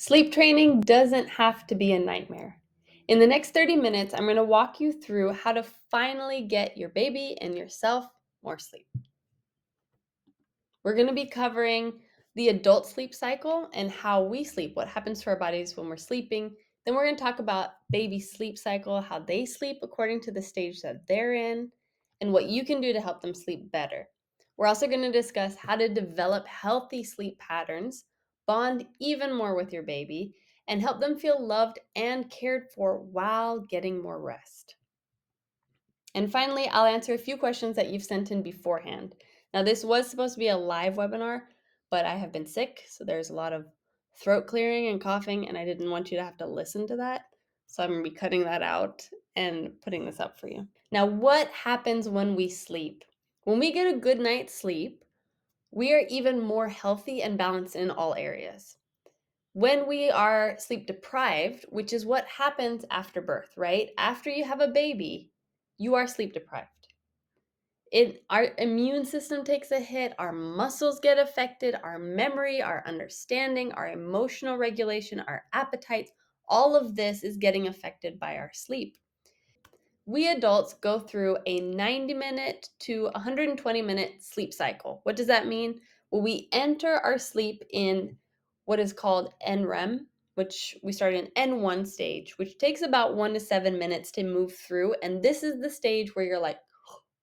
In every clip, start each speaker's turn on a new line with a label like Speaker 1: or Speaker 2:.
Speaker 1: Sleep training doesn't have to be a nightmare. In the next 30 minutes, I'm going to walk you through how to finally get your baby and yourself more sleep. We're going to be covering the adult sleep cycle and how we sleep, what happens to our bodies when we're sleeping. Then we're going to talk about baby sleep cycle, how they sleep according to the stage that they're in, and what you can do to help them sleep better. We're also going to discuss how to develop healthy sleep patterns, bond even more with your baby, and help them feel loved and cared for while getting more rest. And finally, I'll answer a few questions that you've sent in beforehand. Now, this was supposed to be a live webinar, but I have been sick, so there's a lot of throat clearing and coughing, and I didn't want you to have to listen to that. So I'm going to be cutting that out and putting this up for you. Now, what happens when we sleep? When we get a good night's sleep, we are even more healthy and balanced in all areas. When we are sleep deprived, which is what happens after birth, right? After you have a baby, you are sleep deprived. Our immune system takes a hit, our muscles get affected, our memory, our understanding, our emotional regulation, our appetites, all of this is getting affected by our sleep. We adults go through a 90-minute to 120-minute sleep cycle. What does that mean? Well, we enter our sleep in what is called NREM, which we start in N1 stage, which takes about 1 to 7 minutes to move through. And this is the stage where you're like,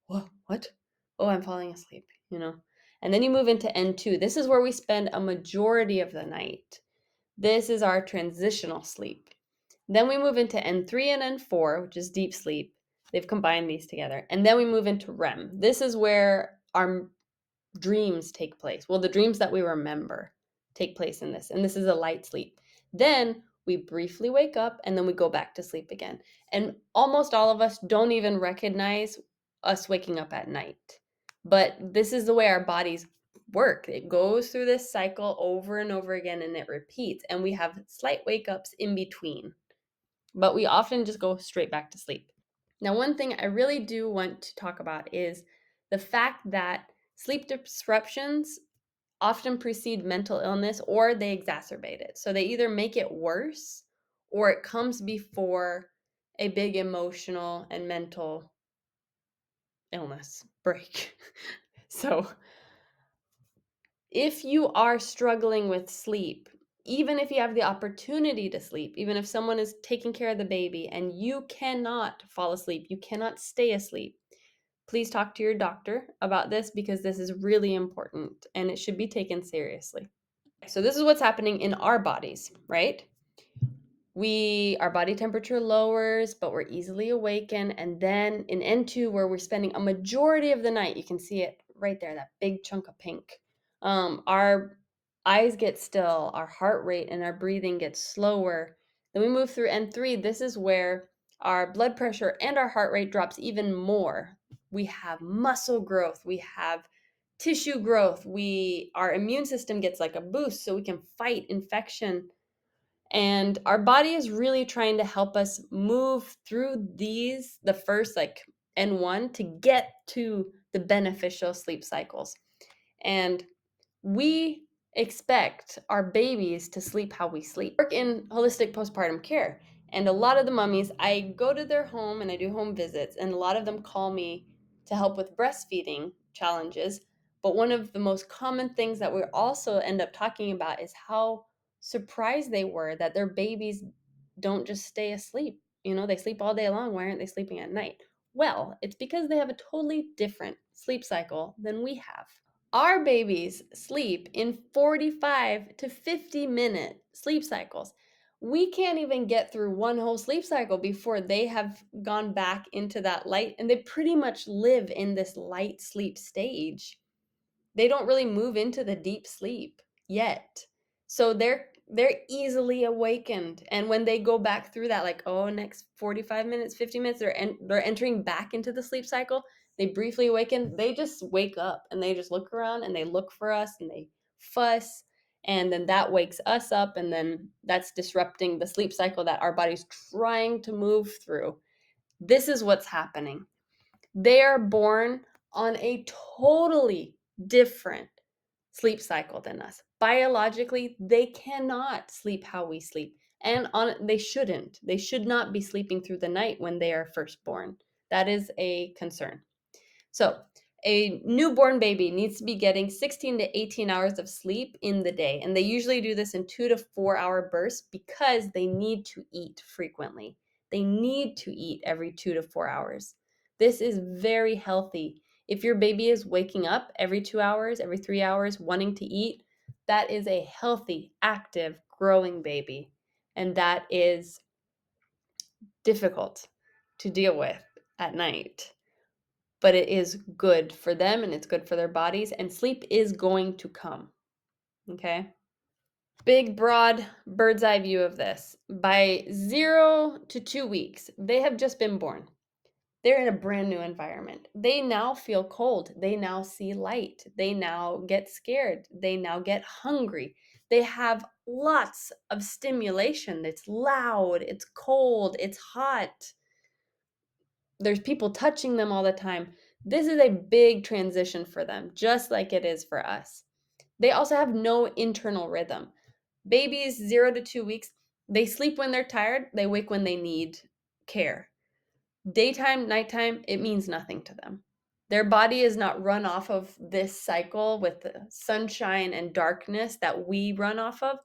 Speaker 1: what? Oh, I'm falling asleep. And then you move into N2. This is where we spend a majority of the night. This is our transitional sleep. Then we move into N3 and N4, which is deep sleep. They've combined these together. And then we move into REM. This is where our dreams take place. Well, the dreams that we remember take place in this. And this is a light sleep. Then we briefly wake up and then we go back to sleep again. And almost all of us don't even recognize us waking up at night. But this is the way our bodies work. It goes through this cycle over and over again and it repeats. And we have slight wake ups in between. But we often just go straight back to sleep. Now, one thing I really do want to talk about is the fact that sleep disruptions often precede mental illness or they exacerbate it. So they either make it worse or it comes before a big emotional and mental illness break. So if you are struggling with sleep, even if you have the opportunity to sleep, even if someone is taking care of the baby and you cannot fall asleep, you cannot stay asleep, please talk to your doctor about this because this is really important and it should be taken seriously. So this is what's happening in our bodies, right? Our body temperature lowers, but we're easily awakened. And then in N2, where we're spending a majority of the night, you can see it right there, that big chunk of pink. Our eyes get still, our heart rate and our breathing gets slower. Then we move through N3. This is where our blood pressure and our heart rate drops even more. We have muscle growth, we have tissue growth, our immune system gets like a boost so we can fight infection. And our body is really trying to help us move through the first like N1 to get to the beneficial sleep cycles. And we expect our babies to sleep how we sleep. I work in holistic postpartum care, and a lot of the mummies, I go to their home and I do home visits, and a lot of them call me to help with breastfeeding challenges. But one of the most common things that we also end up talking about is how surprised they were that their babies don't just stay asleep. They sleep all day long. Why aren't they sleeping at night? Well, it's because they have a totally different sleep cycle than we have. Our babies sleep in 45 to 50-minute sleep cycles. We can't even get through one whole sleep cycle before they have gone back into that light, and they pretty much live in this light sleep stage. They don't really move into the deep sleep yet. So they're easily awakened. And when they go back through that, like, next 45 minutes, 50 minutes, they're entering back into the sleep cycle. They briefly awaken, they just wake up and they just look around and they look for us and they fuss. And then that wakes us up, and then that's disrupting the sleep cycle that our body's trying to move through. This is what's happening. They are born on a totally different sleep cycle than us. Biologically, they cannot sleep how we sleep. And they shouldn't. They should not be sleeping through the night when they are first born. That is a concern. So, a newborn baby needs to be getting 16 to 18 hours of sleep in the day. And they usually do this in 2 to 4 hour bursts because they need to eat frequently. They need to eat every 2 to 4 hours. This is very healthy. If your baby is waking up every 2 hours, every 3 hours, wanting to eat, that is a healthy, active, growing baby. And that is difficult to deal with at night, but it is good for them and it's good for their bodies, and sleep is going to come. Okay? Big, broad, bird's eye view of this. By 0 to 2 weeks, they have just been born. They're in a brand new environment. They now feel cold. They now see light. They now get scared. They now get hungry. They have lots of stimulation. It's loud, it's cold, it's hot. There's people touching them all the time. This is a big transition for them, just like it is for us. They also have no internal rhythm. Babies 0 to 2 weeks, they sleep when they're tired, they wake when they need care. Daytime, nighttime, it means nothing to them. Their body is not run off of this cycle with the sunshine and darkness that we run off of.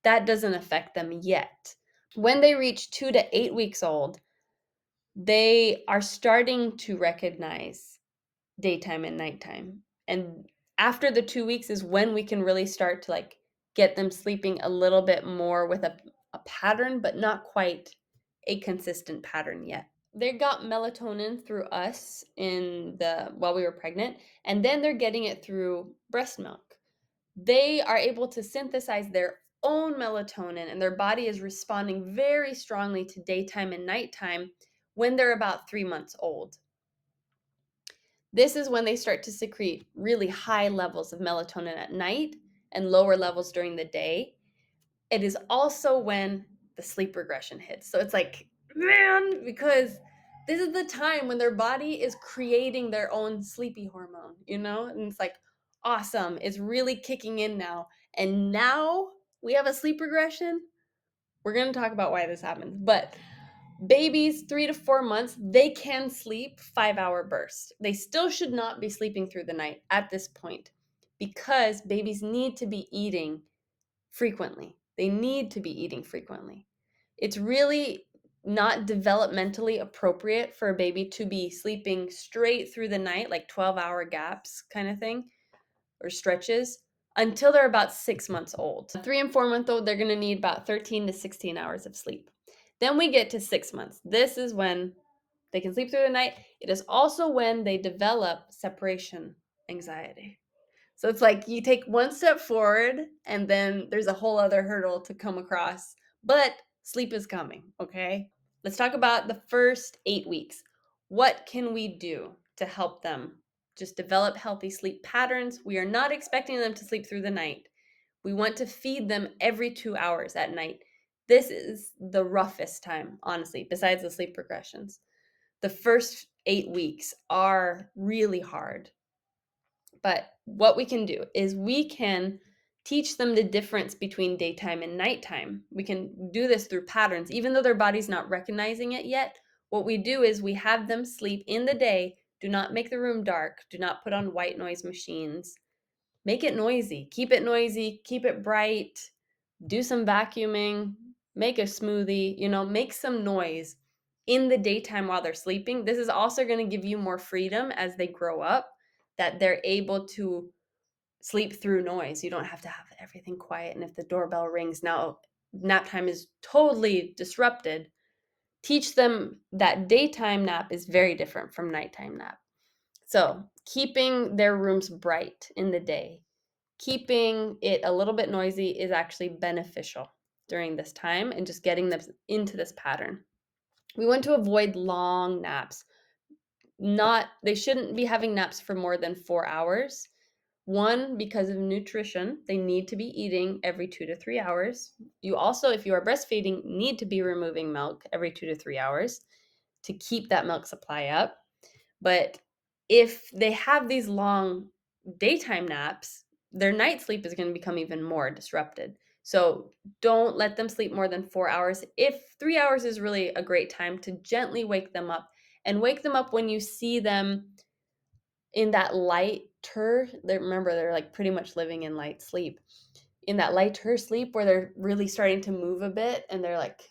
Speaker 1: That doesn't affect them yet. When they reach 2 to 8 weeks old, they are starting to recognize daytime and nighttime. And after the 2 weeks is when we can really start to like get them sleeping a little bit more with a pattern, but not quite a consistent pattern yet. They got melatonin through us in the while we were pregnant, and then they're getting it through breast milk. They are able to synthesize their own melatonin, and their body is responding very strongly to daytime and nighttime when they're about 3 months old. This is when they start to secrete really high levels of melatonin at night and lower levels during the day. It is also when the sleep regression hits. So it's like, man, because this is the time when their body is creating their own sleepy hormone, And it's like, awesome. It's really kicking in now. And now we have a sleep regression. We're going to talk about why this happens. But babies 3 to 4 months, they can sleep 5 hour bursts. They still should not be sleeping through the night at this point because babies need to be eating frequently. They need to be eating frequently. It's really not developmentally appropriate for a baby to be sleeping straight through the night, like 12-hour gaps kind of thing, or stretches, until they're about 6 months old. 3 and 4 month old, they're going to need about 13 to 16 hours of sleep. Then we get to 6 months. This is when they can sleep through the night. It is also when they develop separation anxiety. So it's like you take one step forward and then there's a whole other hurdle to come across, but sleep is coming, okay? Let's talk about the first 8 weeks. What can we do to help them just develop healthy sleep patterns? We are not expecting them to sleep through the night. We want to feed them every 2 hours at night. This is the roughest time, honestly, besides the sleep regressions. The first 8 weeks are really hard. But what we can do is we can teach them the difference between daytime and nighttime. We can do this through patterns, even though their body's not recognizing it yet. What we do is we have them sleep in the day. Do not make the room dark. Do not put on white noise machines. Make it noisy. Keep it noisy. Keep it bright. Do some vacuuming. Make a smoothie. Make some noise in the daytime while they're sleeping. This is also going to give you more freedom as they grow up, that they're able to sleep through noise. You don't have to have everything quiet. And if the doorbell rings, now nap time is totally disrupted. Teach them that daytime nap is very different from nighttime nap. So keeping their rooms bright in the day, keeping it a little bit noisy is actually beneficial during this time and just getting them into this pattern. We want to avoid long naps. They shouldn't be having naps for more than 4 hours. One, because of nutrition, they need to be eating every 2 to 3 hours. You also, if you are breastfeeding, need to be removing milk every 2 to 3 hours to keep that milk supply up. But if they have these long daytime naps, their night sleep is going to become even more disrupted. So don't let them sleep more than 4 hours. If 3 hours is really a great time to gently wake them up, and wake them up when you see them in that lighter, remember they're like pretty much living in light sleep, in that lighter sleep where they're really starting to move a bit and they're like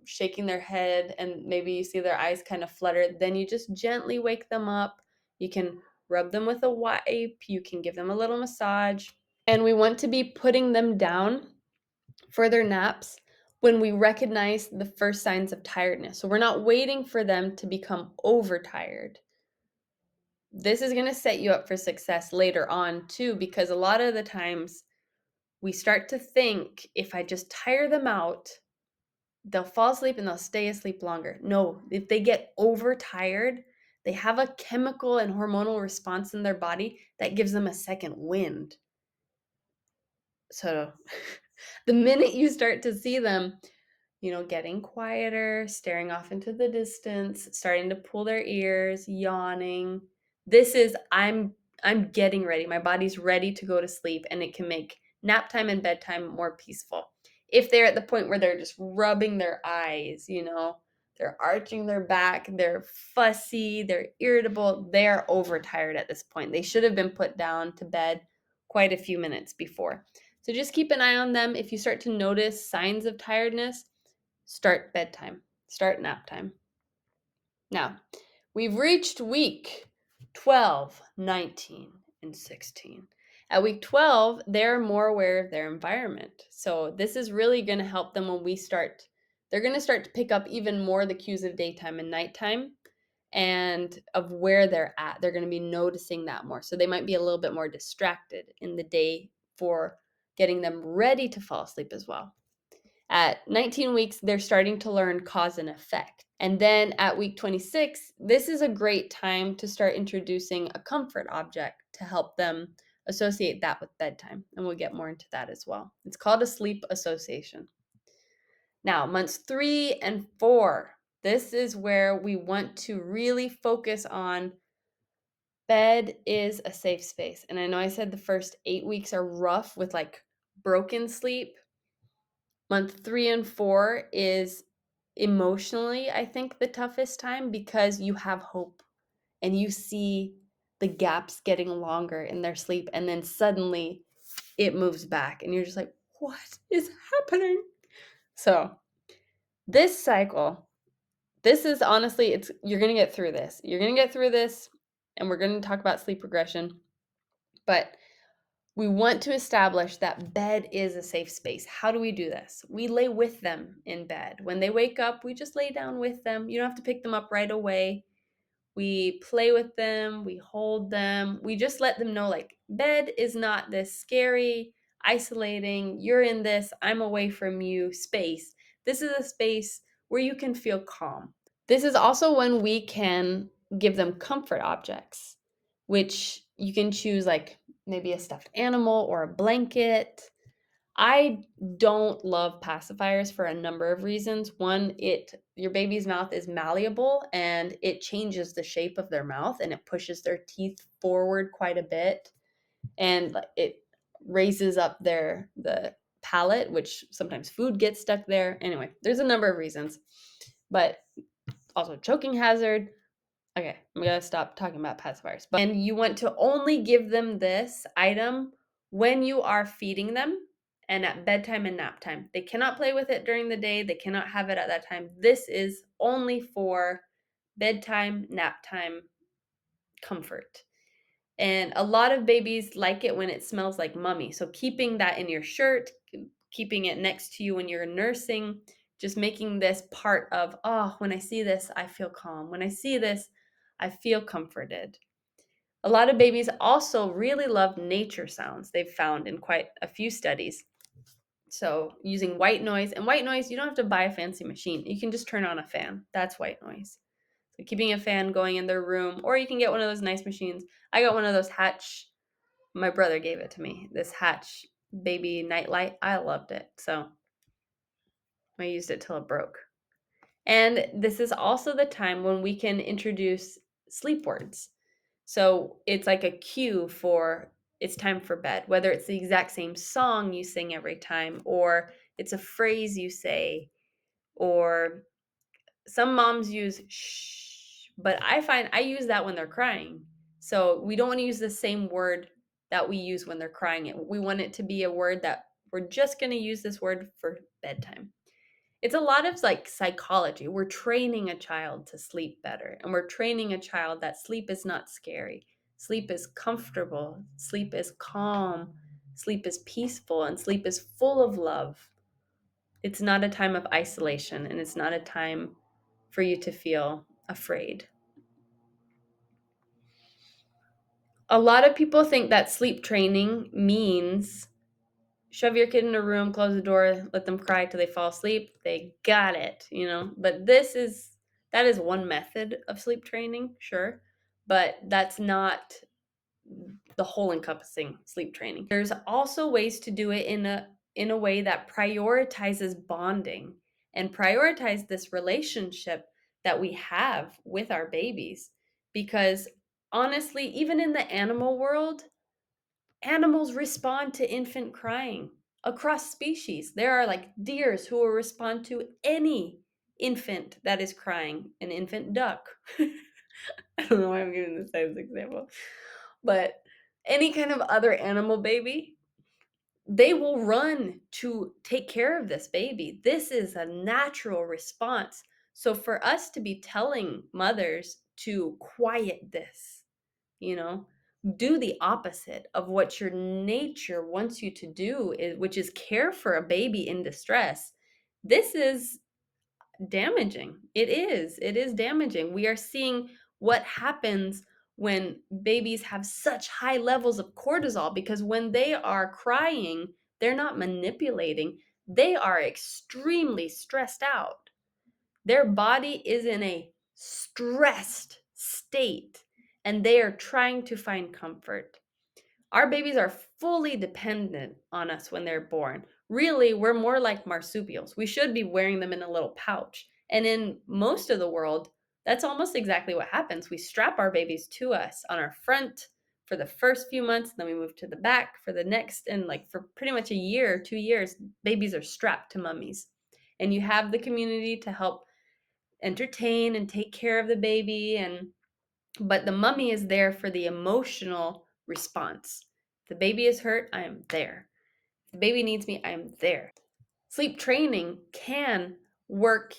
Speaker 1: shaking their head and maybe you see their eyes kind of flutter, then you just gently wake them up. You can rub them with a wipe, you can give them a little massage. And we want to be putting them down for their naps when we recognize the first signs of tiredness. So we're not waiting for them to become overtired. This is going to set you up for success later on too, because a lot of the times we start to think if I just tire them out, they'll fall asleep and they'll stay asleep longer. No, if they get overtired, they have a chemical and hormonal response in their body that gives them a second wind. So the minute you start to see them, getting quieter, staring off into the distance, starting to pull their ears, yawning. This is I'm getting ready. My body's ready to go to sleep, and it can make nap time and bedtime more peaceful. If they're at the point where they're just rubbing their eyes, they're arching their back, they're fussy, they're irritable, they're overtired at this point. They should have been put down to bed quite a few minutes before. So just keep an eye on them. If you start to notice signs of tiredness, start bedtime, start nap time. Now, we've reached week 12, 19, and 16. At week 12, they're more aware of their environment. So this is really going to help them when they're going to start to pick up even more the cues of daytime and nighttime and of where they're at. They're going to be noticing that more. So they might be a little bit more distracted in the day for getting them ready to fall asleep as well. At 19 weeks, they're starting to learn cause and effect. And then at week 26, this is a great time to start introducing a comfort object to help them associate that with bedtime. And we'll get more into that as well. It's called a sleep association. Now, months 3 and 4, this is where we want to really focus on bed is a safe space. And I know I said the first 8 weeks are rough with like broken sleep. Month 3 and 4 is emotionally, I think, the toughest time because you have hope and you see the gaps getting longer in their sleep, and then suddenly it moves back and you're just like, what is happening? So this cycle, this is honestly, you're going to get through this. You're going to get through this, and we're going to talk about sleep regression. But we want to establish that bed is a safe space. How do we do this? We lay with them in bed. When they wake up, we just lay down with them. You don't have to pick them up right away. We play with them, we hold them. We just let them know like bed is not this scary, isolating, you're in this, I'm away from you space. This is a space where you can feel calm. This is also when we can give them comfort objects, which you can choose like maybe a stuffed animal or a blanket. I don't love pacifiers for a number of reasons. One, your baby's mouth is malleable and it changes the shape of their mouth and it pushes their teeth forward quite a bit, and it raises up the palate, which sometimes food gets stuck there. Anyway, there's a number of reasons. But also choking hazard. Okay, I'm gonna stop talking about pacifiers. And you want to only give them this item when you are feeding them and at bedtime and nap time. They cannot play with it during the day. They cannot have it at that time. This is only for bedtime, nap time comfort. And a lot of babies like it when it smells like mummy. So keeping that in your shirt, keeping it next to you when you're nursing, just making this part of, oh, when I see this, I feel calm. When I see this, I feel comforted. A lot of babies also really love nature sounds, they've found in quite a few studies. So using white noise, and white noise, you don't have to buy a fancy machine. You can just turn on a fan. That's white noise. So keeping a fan going in their room, or you can get one of those nice machines. I got one of those Hatch. My brother gave it to me. This Hatch baby nightlight. I loved it. So I used it till it broke. And this is also the time when we can introduce sleep words. So it's like a cue for it's time for bed, whether it's the exact same song you sing every time, or it's a phrase you say, or some moms use shh, but I find I use that when they're crying. So we don't want to use the same word that we use when they're crying. We want it to be a word that we're just going to use this word for bedtime. It's a lot of like psychology. We're training a child to sleep better, and we're training a child that sleep is not scary. Sleep is comfortable, sleep is calm, sleep is peaceful, and sleep is full of love. It's not a time of isolation, and it's not a time for you to feel afraid. A lot of people think that sleep training means shove your kid in a room, close the door, let them cry till they fall asleep. They got it, you know. But that is one method of sleep training, sure, but that's not the whole encompassing sleep training. There's also ways to do it in a way that prioritizes bonding and prioritize this relationship that we have with our babies, because honestly, even in the animal world, animals respond to infant crying across species. There are like deers who will respond to any infant that is crying, an infant duck. I don't know why I'm giving this as an example, but any kind of other animal baby, they will run to take care of this baby. This is a natural response. So for us to be telling mothers to quiet this, you know, do the opposite of what your nature wants you to do, which is care for a baby in distress, this is damaging. It is damaging. We are seeing what happens when babies have such high levels of cortisol, because when they are crying, they're not manipulating. They are extremely stressed out. Their body is in a stressed state, and they are trying to find comfort. Our babies are fully dependent on us when they're born. Really, we're more like marsupials. We should be wearing them in a little pouch. And in most of the world, that's almost exactly what happens. We strap our babies to us on our front for the first few months, then we move to the back for the next, and like for pretty much a year, 2 years, babies are strapped to mummies. And you have the community to help entertain and take care of the baby, and but the mummy is there for the emotional response. If the baby is hurt, I am there. If the baby needs me, I am there. Sleep training can work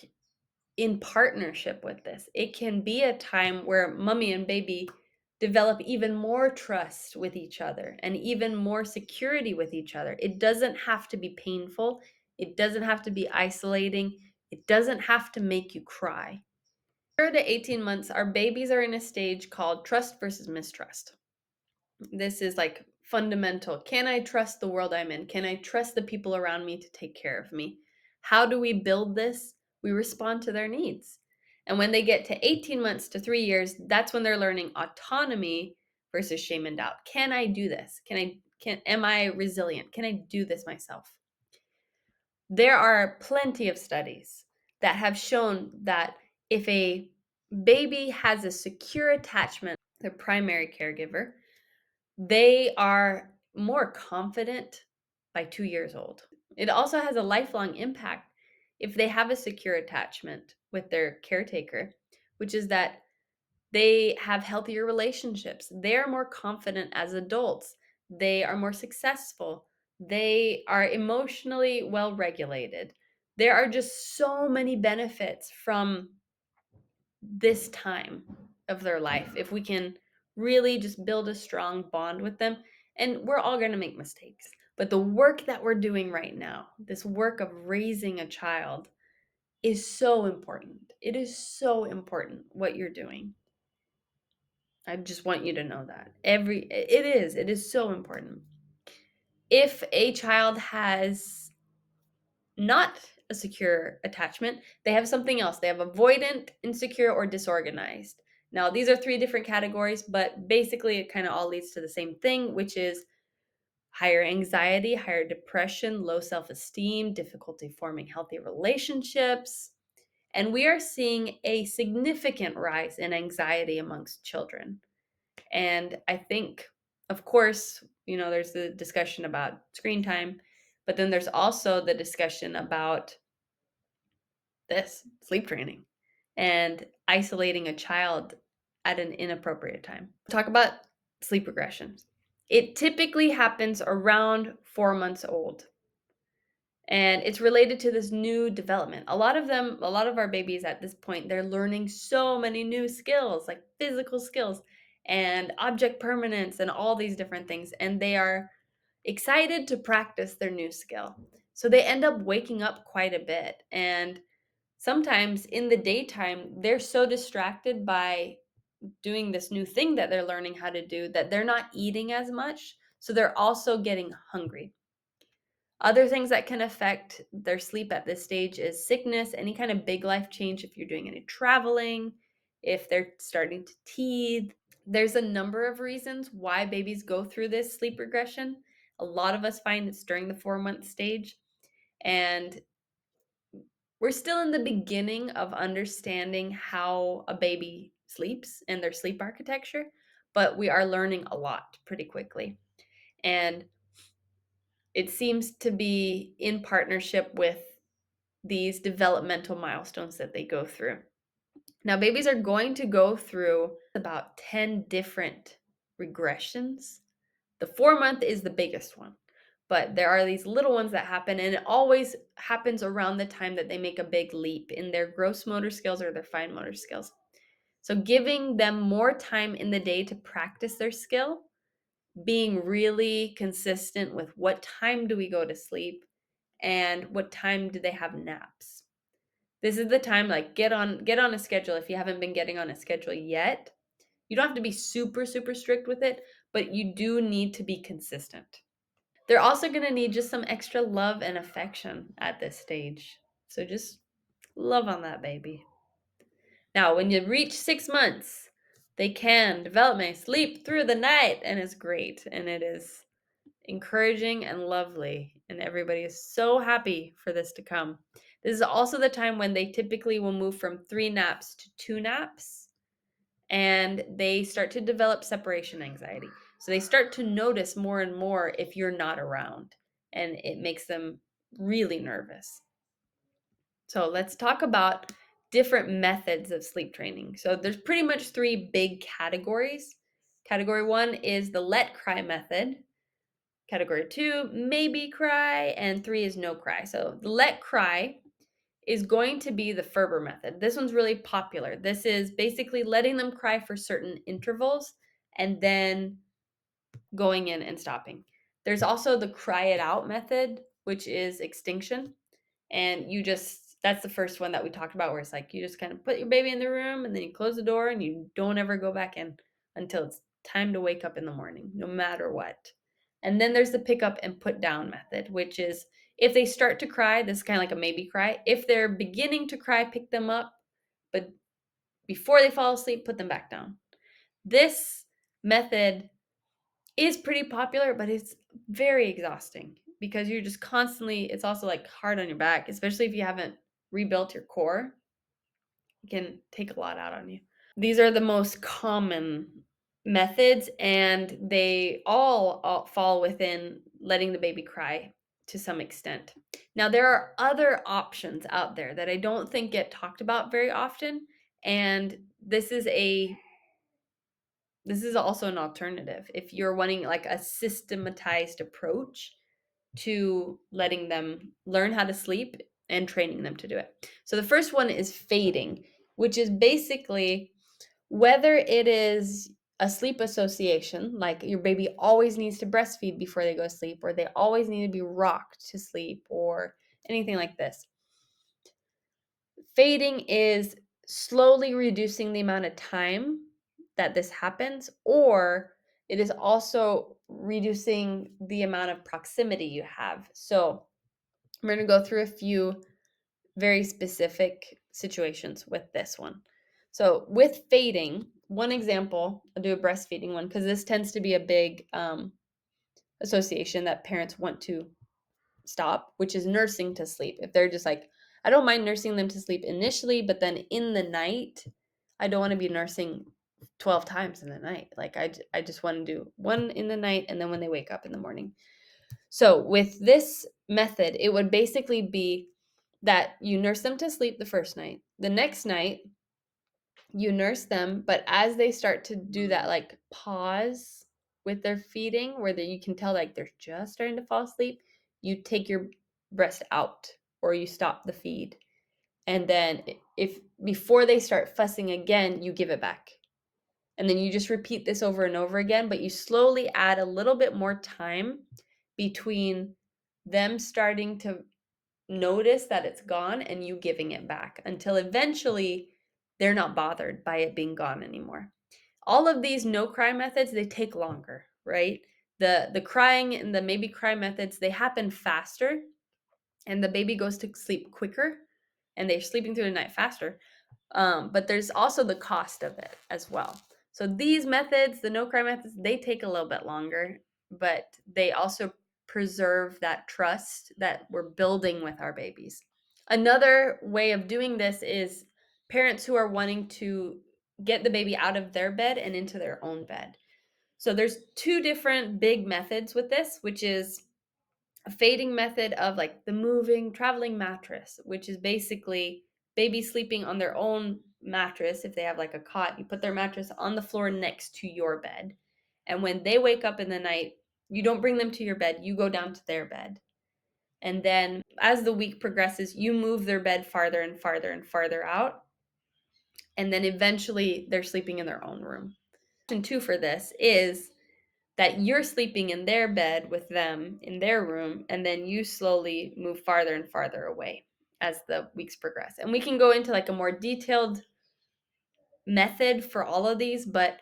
Speaker 1: in partnership with this. It can be a time where mummy and baby develop even more trust with each other and even more security with each other. It doesn't have to be painful. It doesn't have to be isolating. It doesn't have to make you cry. 0 to 18 months, our babies are in a stage called trust versus mistrust. This is like fundamental. Can I trust the world I'm in? Can I trust the people around me to take care of me? How do we build this? We respond to their needs. And when they get to 18 months to 3 years, that's when they're learning autonomy versus shame and doubt. Can I do this? Am I resilient? Can I do this myself? There are plenty of studies that have shown that if a baby has a secure attachment to their primary caregiver, they are more confident by 2 years old. It also has a lifelong impact if they have a secure attachment with their caretaker, which is that they have healthier relationships. They're more confident as adults. They are more successful. They are emotionally well regulated. There are just so many benefits from this time of their life if we can really just build a strong bond with them. And we're all going to make mistakes. But the work that we're doing right now, this work of raising a child, is so important. It is so important what you're doing. I just want you to know that. It is so important. If a child has not a secure attachment, they have something else. They have avoidant, insecure, or disorganized. Now, these are three different categories, but basically it kind of all leads to the same thing, which is higher anxiety, higher depression, low self-esteem, difficulty forming healthy relationships. And we are seeing a significant rise in anxiety amongst children. And I think Of course, there's the discussion about screen time, but then there's also the discussion about this sleep training and isolating a child at an inappropriate time. Talk about sleep regressions. It typically happens around 4 months old. And it's related to this new development. A lot of our babies at this point, they're learning so many new skills, like physical skills and object permanence and all these different things. And they are excited to practice their new skill. So they end up waking up quite a bit. And sometimes in the daytime, they're so distracted by doing this new thing that they're learning how to do that they're not eating as much. So they're also getting hungry. Other things that can affect their sleep at this stage is sickness, any kind of big life change, if you're doing any traveling, if they're starting to teethe. There's a number of reasons why babies go through this sleep regression. A lot of us find it's during the 4 month stage. And we're still in the beginning of understanding how a baby sleeps and their sleep architecture, but we are learning a lot pretty quickly. And it seems to be in partnership with these developmental milestones that they go through. Now, babies are going to go through about 10 different regressions. The 4 month is the biggest one, but there are these little ones that happen, and it always happens around the time that they make a big leap in their gross motor skills or their fine motor skills. So, giving them more time in the day to practice their skill, being really consistent with what time do we go to sleep and what time do they have naps. This is the time, like, get on a schedule if you haven't been getting on a schedule yet. You don't have to be super super strict with it, but you do need to be consistent. They're also going to need just some extra love and affection at this stage. So just love on that baby. Now, when you reach 6 months, they can developmentally sleep through the night, and it's great, and it is encouraging and lovely, and everybody is so happy for this to come. This is also the time when they typically will move from 3 naps to 2 naps, and they start to develop separation anxiety. So they start to notice more and more if you're not around, and it makes them really nervous. So let's talk about different methods of sleep training. So there's pretty much 3 big categories. Category 1 is the let cry method. Category 2, maybe cry, and 3 is no cry. So the let cry is going to be the Ferber method. This one's really popular. This is basically letting them cry for certain intervals and then going in and stopping. There's also the cry it out method, which is extinction. And that's the first one that we talked about, where it's like you just kind of put your baby in the room and then you close the door and you don't ever go back in until it's time to wake up in the morning, no matter what. And then there's the pick up and put down method, which is if they start to cry, this is kind of like a maybe cry. If they're beginning to cry, pick them up, but before they fall asleep, put them back down. This method is pretty popular, but it's very exhausting because you're just constantly, it's also like hard on your back, especially if you haven't rebuilt your core. It can take a lot out on you. These are the most common methods, and they all fall within letting the baby cry to some extent. Now, there are other options out there that I don't think get talked about very often, and this is also an alternative if you're wanting like a systematized approach to letting them learn how to sleep and training them to do it. So the first one is fading, which is basically whether it is a sleep association, like your baby always needs to breastfeed before they go to sleep, or they always need to be rocked to sleep, or anything like this. Fading is slowly reducing the amount of time that this happens, or it is also reducing the amount of proximity you have. So I'm going to go through a few very specific situations with this one. So with fading, one example, I'll do a breastfeeding one because this tends to be a big association that parents want to stop, which is nursing to sleep. If they're just like, I don't mind nursing them to sleep initially, but then in the night, I don't want to be nursing 12 times in the night. Like I just want to do one in the night and then when they wake up in the morning. So with this method, it would basically be that you nurse them to sleep the first night. The next night, you nurse them, but as they start to do that like pause with their feeding, where you can tell like they're just starting to fall asleep, you take your breast out or you stop the feed. And then if before they start fussing again, you give it back. And then you just repeat this over and over again, but you slowly add a little bit more time between them starting to notice that it's gone and you giving it back until eventually they're not bothered by it being gone anymore. All of these no cry methods, they take longer, right? The crying and the maybe cry methods, they happen faster and the baby goes to sleep quicker and they're sleeping through the night faster. But there's also the cost of it as well. So these methods, the no cry methods, they take a little bit longer, but they also preserve that trust that we're building with our babies. Another way of doing this is parents who are wanting to get the baby out of their bed and into their own bed. So there's two different big methods with this, which is a fading method of like the moving traveling mattress, which is basically baby sleeping on their own mattress. If they have like a cot, you put their mattress on the floor next to your bed, and when they wake up in the night, you don't bring them to your bed, you go down to their bed. And then as the week progresses, you move their bed farther and farther and farther out, and then eventually they're sleeping in their own room. Option two for this is that you're sleeping in their bed with them in their room, and then you slowly move farther and farther away as the weeks progress. And we can go into like a more detailed method for all of these, but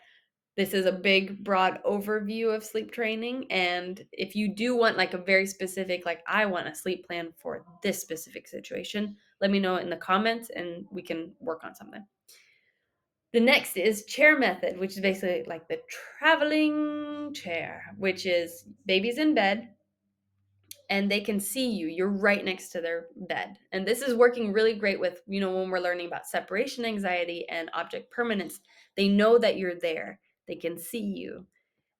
Speaker 1: this is a big broad overview of sleep training. And if you do want like a very specific, like I want a sleep plan for this specific situation, let me know in the comments and we can work on something. The next is chair method, which is basically like the traveling chair, which is baby's in bed and they can see you. You're right next to their bed. And this is working really great with, when we're learning about separation anxiety and object permanence, they know that you're there. They can see you.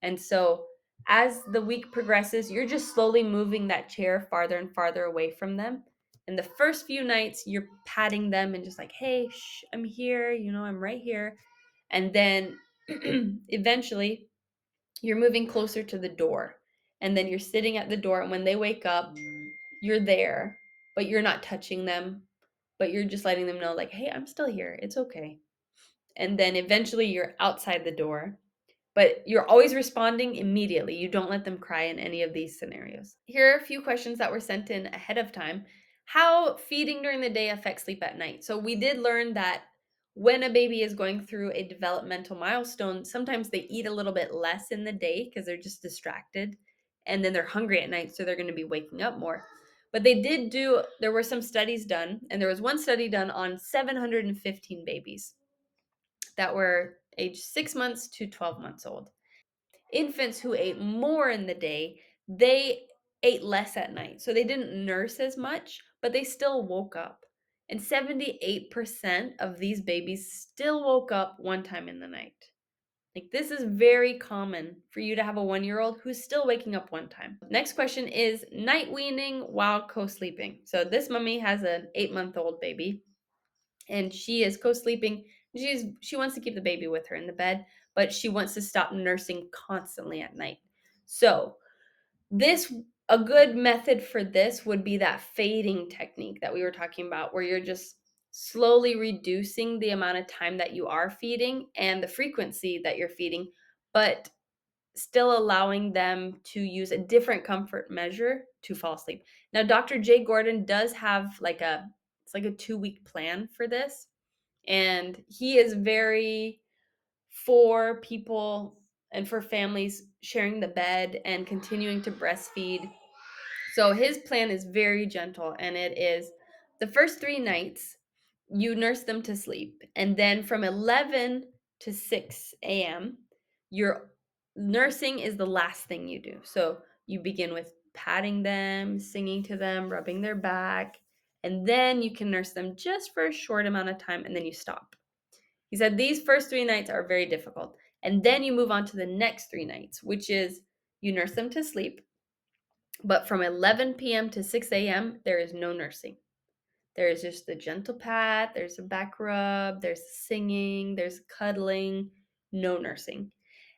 Speaker 1: And so as the week progresses, you're just slowly moving that chair farther and farther away from them. And the first few nights, you're patting them and just like, hey, shh, I'm here, I'm right here. And then eventually, you're moving closer to the door. And then you're sitting at the door. And when they wake up, you're there, but you're not touching them, but you're just letting them know, like, hey, I'm still here. It's okay. And then eventually, you're outside the door, but you're always responding immediately. You don't let them cry in any of these scenarios. Here are a few questions that were sent in ahead of time. How feeding during the day affects sleep at night? So we did learn that when a baby is going through a developmental milestone, sometimes they eat a little bit less in the day because they're just distracted. And then they're hungry at night, so they're going to be waking up more. But there were some studies done, and there was one study done on 715 babies that were aged 6 months to 12 months old. Infants who ate more in the day, they ate less at night. So they didn't nurse as much, but they still woke up. And 78% of these babies still woke up one time in the night. Like, this is very common for you to have a 1-year-old who's still waking up one time. Next question is night weaning while co-sleeping. So this mummy has an 8-month-old baby and she is co-sleeping. She wants to keep the baby with her in the bed, but she wants to stop nursing constantly at night. So this a good method for this would be that fading technique that we were talking about, where you're just slowly reducing the amount of time that you are feeding and the frequency that you're feeding, but still allowing them to use a different comfort measure to fall asleep. Now, Dr. Jay Gordon does have it's like a 2-week plan for this, and he is very for people and for families sharing the bed and continuing to breastfeed. So his plan is very gentle, and it is the first 3 nights you nurse them to sleep, and then from 11 to 6 a.m. your nursing is the last thing you do. So you begin with patting them, singing to them, rubbing their back, and then you can nurse them just for a short amount of time, and then you stop. He said these first 3 nights are very difficult. And then you move on to the next 3 nights, which is you nurse them to sleep. But from 11 p.m. to 6 a.m., there is no nursing. There is just the gentle pat, there's a back rub, there's singing, there's cuddling, no nursing.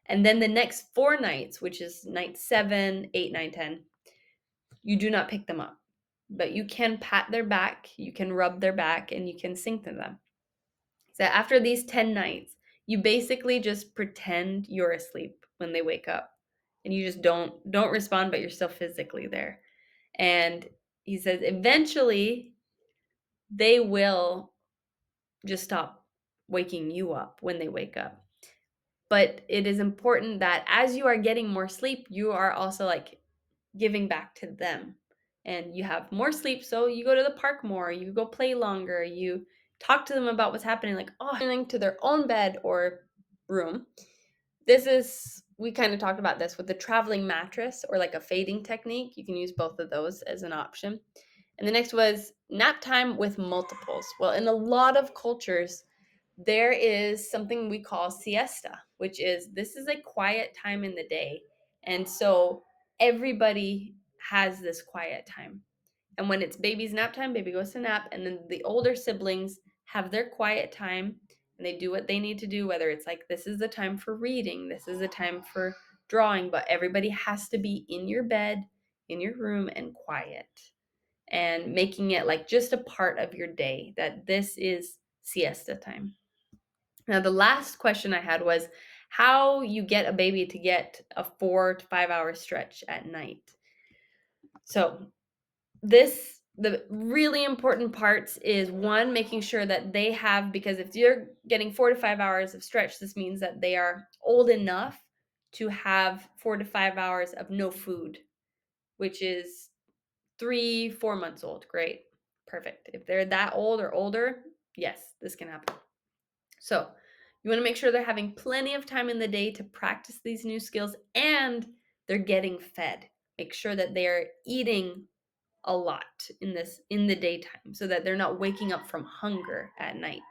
Speaker 1: And then the next 4 nights, which is night 7, 8, 9, 10, you do not pick them up. But you can pat their back, you can rub their back, and you can sing to them. So after these 10 nights, you basically just pretend you're asleep when they wake up. And you just don't respond, but you're still physically there. And he says eventually they will just stop waking you up when they wake up. But it is important that as you are getting more sleep, you are also like giving back to them. And you have more sleep, so you go to the park more, you go play longer, you talk to them about what's happening, like, oh, to their own bed or room. This is, we kind of talked about this with the traveling mattress or like a fading technique. You can use both of those as an option. And the next was nap time with multiples. Well, in a lot of cultures, there is something we call siesta, which is this is a quiet time in the day. And so everybody has this quiet time. And when it's baby's nap time, baby goes to nap. And then the older siblings have their quiet time and they do what they need to do, whether it's like this is the time for reading, this is the time for drawing, but everybody has to be in your bed, in your room, and quiet. And making it like just a part of your day that this is siesta time. Now, the last question I had was how you get a baby to get a 4 to 5 hour stretch at night. So, the really important parts is one, making sure that they have, because if you're getting 4 to 5 hours of stretch, this means that they are old enough to have 4 to 5 hours of no food, which is 3, 4 months old. Great. Perfect. If they're that old or older, yes, this can happen. So you want to make sure they're having plenty of time in the day to practice these new skills and they're getting fed. Make sure that they are eating a lot in the daytime so that they're not waking up from hunger at night.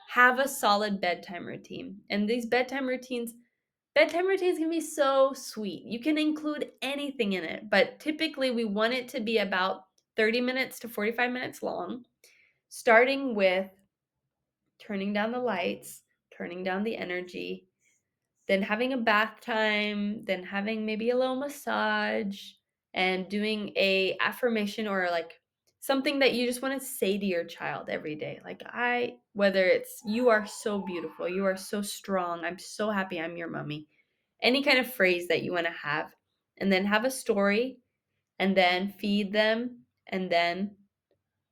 Speaker 1: Have a solid bedtime routine. And these bedtime routines can be so sweet. You can include anything in it, but typically we want it to be about 30 minutes to 45 minutes long, starting with turning down the lights, turning down the energy, then having a bath time, then having maybe a little massage and doing a affirmation or like something that you just want to say to your child every day. Like whether it's you are so beautiful, you are so strong, I'm so happy I'm your mommy. Any kind of phrase that you want to have, and then have a story and then feed them and then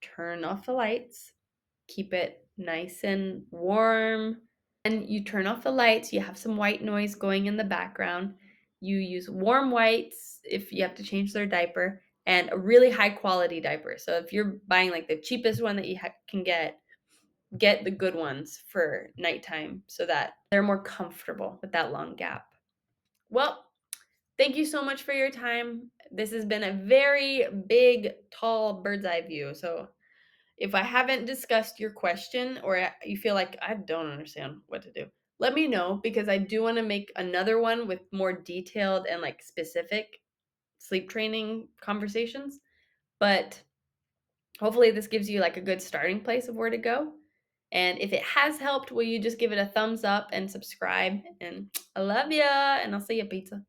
Speaker 1: turn off the lights, keep it nice and warm. And you turn off the lights, you have some white noise going in the background. You use warm whites if you have to change their diaper, and a really high quality diaper. So if you're buying like the cheapest one that you can get the good ones for nighttime so that they're more comfortable with that long gap. Well, thank you so much for your time. This has been a very big, tall bird's eye view. So if I haven't discussed your question or you feel like I don't understand what to do, let me know because I do want to make another one with more detailed and like specific sleep training conversations. But hopefully this gives you like a good starting place of where to go. And if it has helped, will you just give it a thumbs up and subscribe? And I love ya, and I'll see you, pizza.